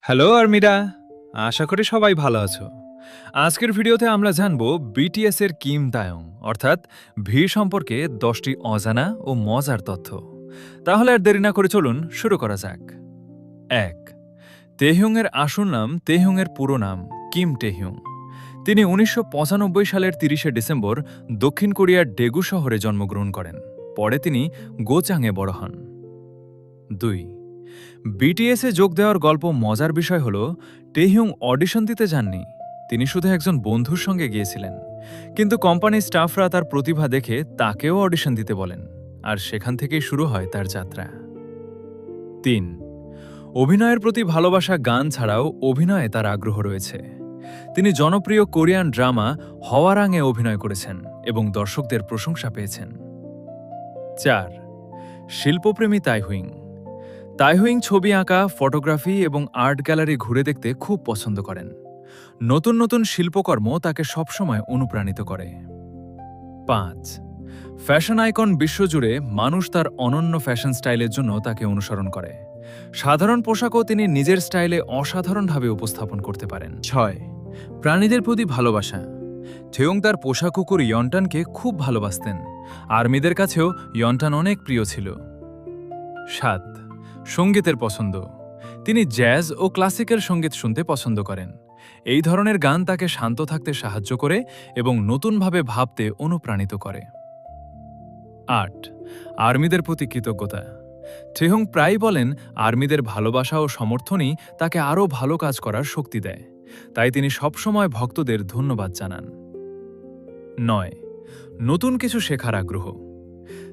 Hello আর্মিরা, আশা করি সবাই ভালো আছো। আজকের ভিডিওতে আমরা জানব বিটিএস এর কিম তায়ং অর্থাৎ ভি সম্পর্কে 10টি অজানা ও মজার তথ্য। তাহলে আর দেরি না করে চলুন শুরু করা যাক। ১. তেহইং এর আসল নাম তেহইং এর পুরো নাম কিম টেহইং। তিনি ১৯৯৫ সালের ৩০শে ডিসেম্বর দক্ষিণ কোরিয়ার ডেগু শহরে জন্মগ্রহণ করেন। পরে তিনি গোচাংয়ে বড় হন। ২. বিটিএসে যোগ দেওয়ার গল্প মজার বিষয় হল টেহইং অডিশন দিতে যাননি, তিনি শুধু একজন বন্ধুর সঙ্গে গিয়েছিলেন। কিন্তু কোম্পানির স্টাফরা তার প্রতিভা দেখে তাকেও অডিশন দিতে বলেন, আর সেখান থেকেই শুরু হয় তার যাত্রা। ৩. অভিনয়ের প্রতি ভালোবাসা গান ছাড়াও অভিনয়ে তার আগ্রহ রয়েছে। তিনি জনপ্রিয় কোরিয়ান ড্রামা হওয়ারাংয়ে অভিনয় করেছেন এবং দর্শকদের প্রশংসা পেয়েছেন। ৪. শিল্পপ্রেমী তাইহুইং। তাইহুইং ছবি আঁকা, ফটোগ্রাফি এবং আর্ট গ্যালারি ঘুরে দেখতে খুব পছন্দ করেন। নতুন নতুন শিল্পকর্ম তাকে সবসময় অনুপ্রাণিত করে। ৫. ফ্যাশন আইকন বিশ্বজুড়ে মানুষ তার অনন্য ফ্যাশন স্টাইলের জন্য তাকে অনুসরণ করে। সাধারণ পোশাকও তিনি নিজের স্টাইলে অসাধারণভাবে উপস্থাপন করতে পারেন। ৬. প্রাণীদের প্রতি ভালোবাসা। থেয়ং তার পোষা কুকুর ইয়ন্টানকে খুব ভালোবাসতেন। আর্মিদের কাছেও ইয়ন্টান অনেক প্রিয় ছিল। ৭. সঙ্গীতের পছন্দ। তিনি জ্যাজ ও ক্লাসিক্যাল সঙ্গীত শুনতে পছন্দ করেন। এই ধরনের গান তাকে শান্ত থাকতে সাহায্য করে এবং নতুনভাবে ভাবতে অনুপ্রাণিত করে। ৮. আর্মিদের প্রতি কৃতজ্ঞতা। থেহং প্রায় বলেন আর্মিদের ভালোবাসা ও সমর্থনই তাকে আরও ভালো কাজ করার শক্তি দেয়। তাই তিনি সবসময় ভক্তদের ধন্যবাদ জানান। ৯. নতুন কিছু শেখার আগ্রহ।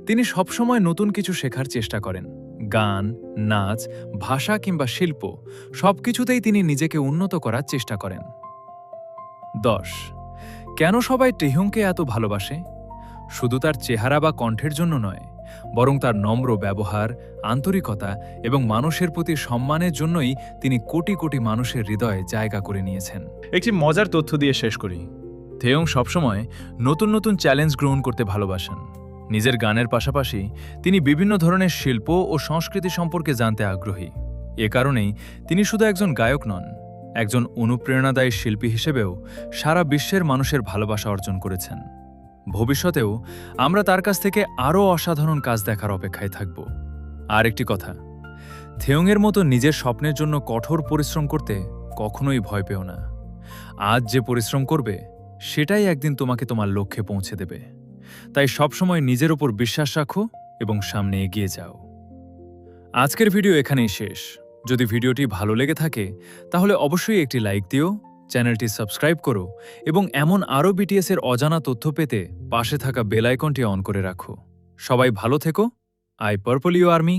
তিনি সবসময় নতুন কিছু শেখার চেষ্টা করেন। গান, নাচ, ভাষা কিংবা শিল্প সবকিছুতেই তিনি নিজেকে উন্নত করার চেষ্টা করেন। ১০. কেন সবাই টেহইংকে এত ভালোবাসে? শুধু তার চেহারা বা কণ্ঠের জন্য নয়, বরং তার নম্র ব্যবহার, আন্তরিকতা এবং মানুষের প্রতি সম্মানের জন্যই তিনি কোটি কোটি মানুষের হৃদয়ে জায়গা করে নিয়েছেন। একটি মজার তথ্য দিয়ে শেষ করি। থেয়ং সবসময় নতুন নতুন চ্যালেঞ্জ গ্রহণ করতে ভালোবাসেন। নিজের গানের পাশাপাশি তিনি বিভিন্ন ধরনের শিল্প ও সংস্কৃতি সম্পর্কে জানতে আগ্রহী। এ কারণেই তিনি শুধু একজন গায়ক নন, একজন অনুপ্রেরণাদায়ী শিল্পী হিসেবেও সারা বিশ্বের মানুষের ভালোবাসা অর্জন করেছেন। ভবিষ্যতেও আমরা তার কাছ থেকে আরও অসাধারণ কাজ দেখার অপেক্ষায় থাকব। আর একটি কথা, থেয়ংয়ের মতো নিজের স্বপ্নের জন্য কঠোর পরিশ্রম করতে কখনোই ভয় পেও না। আজ যে পরিশ্রম করবে সেটাই একদিন তোমাকে তোমার লক্ষ্যে পৌঁছে দেবে। তাই সবসময় নিজের উপর বিশ্বাস রাখো এবং সামনে এগিয়ে যাও। আজকের ভিডিও এখানেই শেষ। যদি ভিডিওটি ভালো লেগে থাকে তাহলে অবশ্যই একটি লাইক দিও, চ্যানেলটি সাবস্ক্রাইব করো এবং এমন আরও বিটিএস এর অজানা তথ্য পেতে পাশে থাকা বেল আইকনটি অন করে রাখো। সবাই ভালো থেকো। I purple you army.